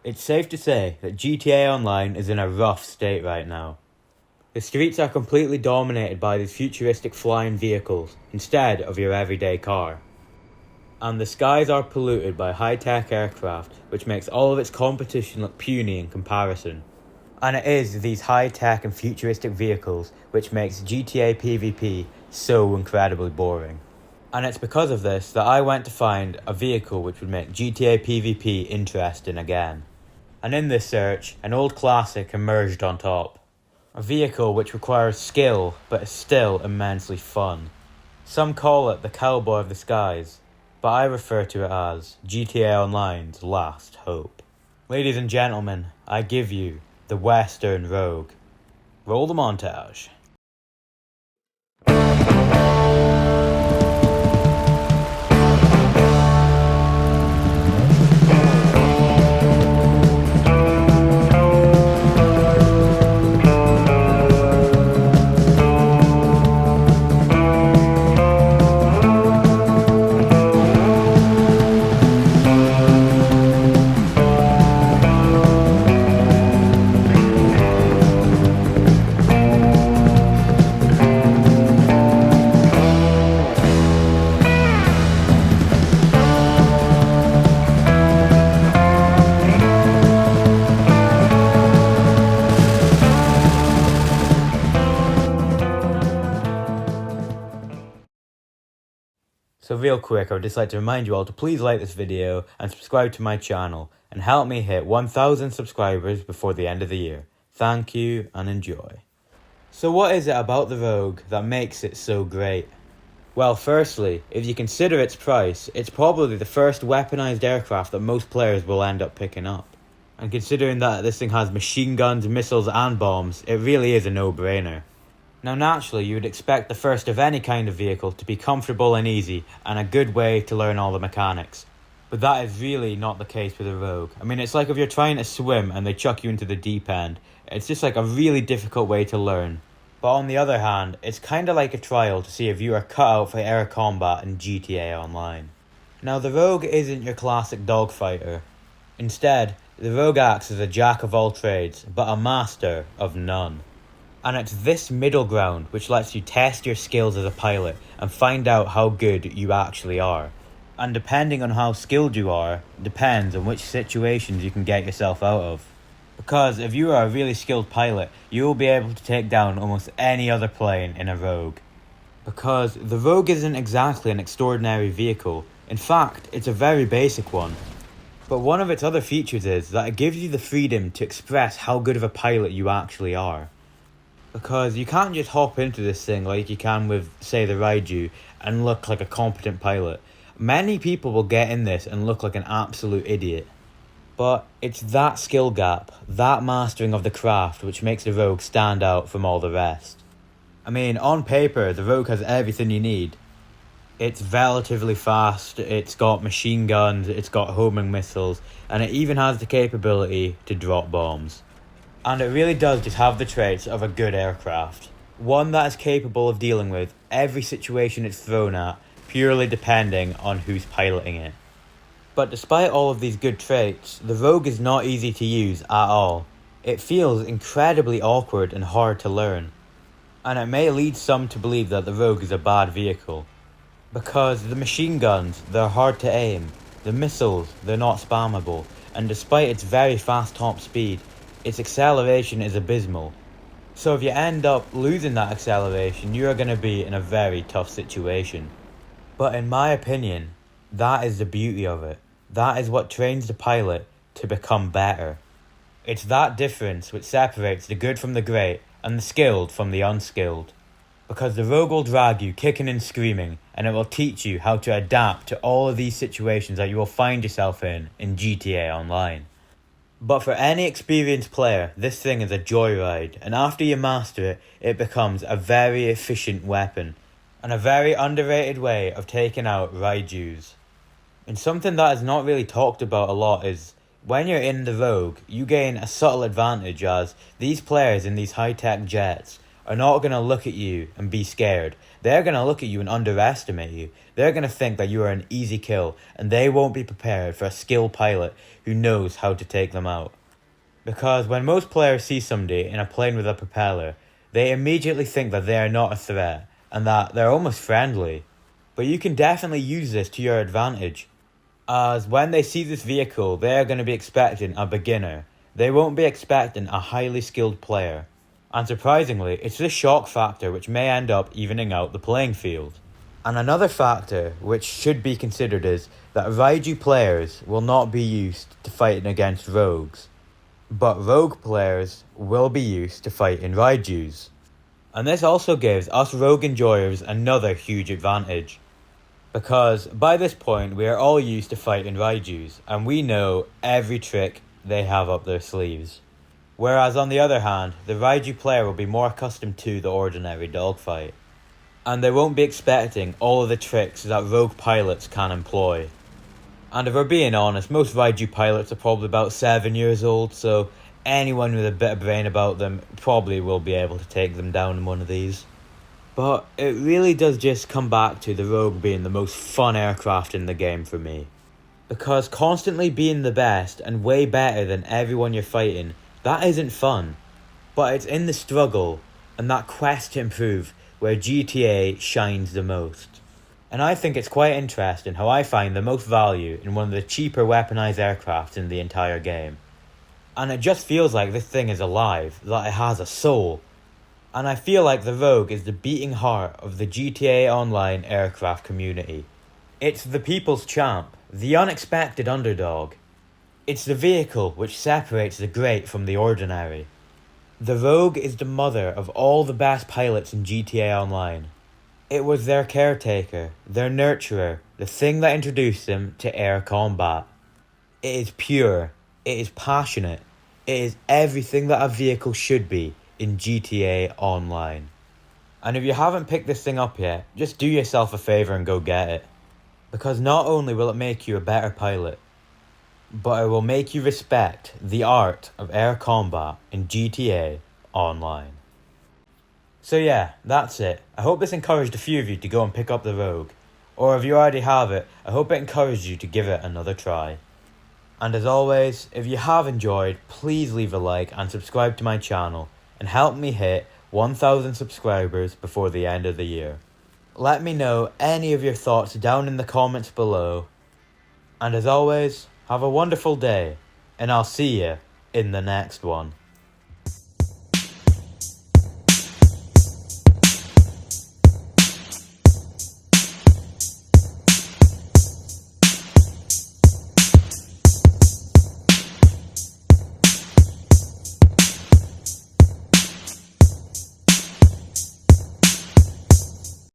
It's safe to say that GTA Online is in a rough state right now. The streets are completely dominated by these futuristic flying vehicles instead of your everyday car. And the skies are polluted by high-tech aircraft, which makes all of its competition look puny in comparison. And it is these high-tech and futuristic vehicles which makes GTA PvP so incredibly boring. And it's because of this that I went to find a vehicle which would make GTA PvP interesting again. And in this search, an old classic emerged on top. A vehicle which requires skill, but is still immensely fun. Some call it the Cowboy of the Skies, but I refer to it as GTA Online's last hope. Ladies and gentlemen, I give you the Western Rogue. Roll the montage. So real quick, I would just like to remind you all to please like this video and subscribe to my channel and help me hit 1,000 subscribers before the end of the year. Thank you and enjoy. So what is it about the Rogue that makes it so great? Well, firstly, if you consider its price, it's probably the first weaponized aircraft that most players will end up picking up. And considering that this thing has machine guns, missiles and bombs, it really is a no-brainer. Now naturally, you would expect the first of any kind of vehicle to be comfortable and easy, and a good way to learn all the mechanics. But that is really not the case with a Rogue. I mean, it's like if you're trying to swim and they chuck you into the deep end. It's just like a really difficult way to learn. But on the other hand, it's kinda like a trial to see if you are cut out for air combat in GTA Online. Now the Rogue isn't your classic dogfighter. Instead, the Rogue acts as a jack of all trades, but a master of none. And it's this middle ground which lets you test your skills as a pilot and find out how good you actually are. And depending on how skilled you are, depends on which situations you can get yourself out of. Because if you are a really skilled pilot, you will be able to take down almost any other plane in a Rogue. Because the Rogue isn't exactly an extraordinary vehicle. In fact, it's a very basic one. But one of its other features is that it gives you the freedom to express how good of a pilot you actually are. Because you can't just hop into this thing like you can with, say, the Raiju and look like a competent pilot. Many people will get in this and look like an absolute idiot. But it's that skill gap, that mastering of the craft, which makes the Rogue stand out from all the rest. I mean, on paper, the Rogue has everything you need. It's relatively fast, it's got machine guns, it's got homing missiles, and it even has the capability to drop bombs. And it really does just have the traits of a good aircraft. One that is capable of dealing with every situation it's thrown at, purely depending on who's piloting it. But despite all of these good traits, the Rogue is not easy to use at all. It feels incredibly awkward and hard to learn. And it may lead some to believe that the Rogue is a bad vehicle. Because the machine guns, they're hard to aim. The missiles, they're not spammable. And despite its very fast top speed, its acceleration is abysmal. So if you end up losing that acceleration, you are going to be in a very tough situation. But in my opinion, that is the beauty of it. That is what trains the pilot to become better. It's that difference which separates the good from the great and the skilled from the unskilled. Because the Rogue will drag you kicking and screaming, and it will teach you how to adapt to all of these situations that you will find yourself in GTA Online. But for any experienced player, this thing is a joyride, and after you master it, it becomes a very efficient weapon, and a very underrated way of taking out Raijus. And something that is not really talked about a lot is, when you're in the Rogue, you gain a subtle advantage as these players in these high-tech jets are not going to look at you and be scared. They're going to look at you and underestimate you. They're going to think that you are an easy kill, and they won't be prepared for a skilled pilot who knows how to take them out. Because when most players see somebody in a plane with a propeller, they immediately think that they are not a threat, and that they're almost friendly. But you can definitely use this to your advantage, as when they see this vehicle, they are going to be expecting a beginner. They won't be expecting a highly skilled player. And surprisingly, it's this shock factor which may end up evening out the playing field. And another factor which should be considered is that Raiju players will not be used to fighting against rogues, but rogue players will be used to fighting Raijus. And this also gives us rogue enjoyers another huge advantage, because by this point we are all used to fighting Raijus, and we know every trick they have up their sleeves. Whereas on the other hand, the Raiju player will be more accustomed to the ordinary dogfight, and they won't be expecting all of the tricks that rogue pilots can employ. And if we're being honest, most Raiju pilots are probably about 7 years old, so anyone with a bit of brain about them probably will be able to take them down in one of these. But it really does just come back to the rogue being the most fun aircraft in the game for me. Because constantly being the best and way better than everyone you're fighting, that isn't fun. But it's in the struggle and that quest to improve where GTA shines the most. And I think it's quite interesting how I find the most value in one of the cheaper weaponized aircraft in the entire game. And it just feels like this thing is alive, that it has a soul. And I feel like the Rogue is the beating heart of the GTA Online aircraft community. It's the people's champ, the unexpected underdog. It's the vehicle which separates the great from the ordinary. The Rogue is the mother of all the best pilots in GTA Online. It was their caretaker, their nurturer, the thing that introduced them to air combat. It is pure, it is passionate, it is everything that a vehicle should be in GTA Online. And if you haven't picked this thing up yet, just do yourself a favour and go get it. Because not only will it make you a better pilot, but it will make you respect the art of air combat in GTA Online. So yeah, that's it. I hope this encouraged a few of you to go and pick up the Rogue. Or if you already have it, I hope it encouraged you to give it another try. And as always, if you have enjoyed, please leave a like and subscribe to my channel and help me hit 1,000 subscribers before the end of the year. Let me know any of your thoughts down in the comments below. And as always, have a wonderful day, and I'll see you in the next one.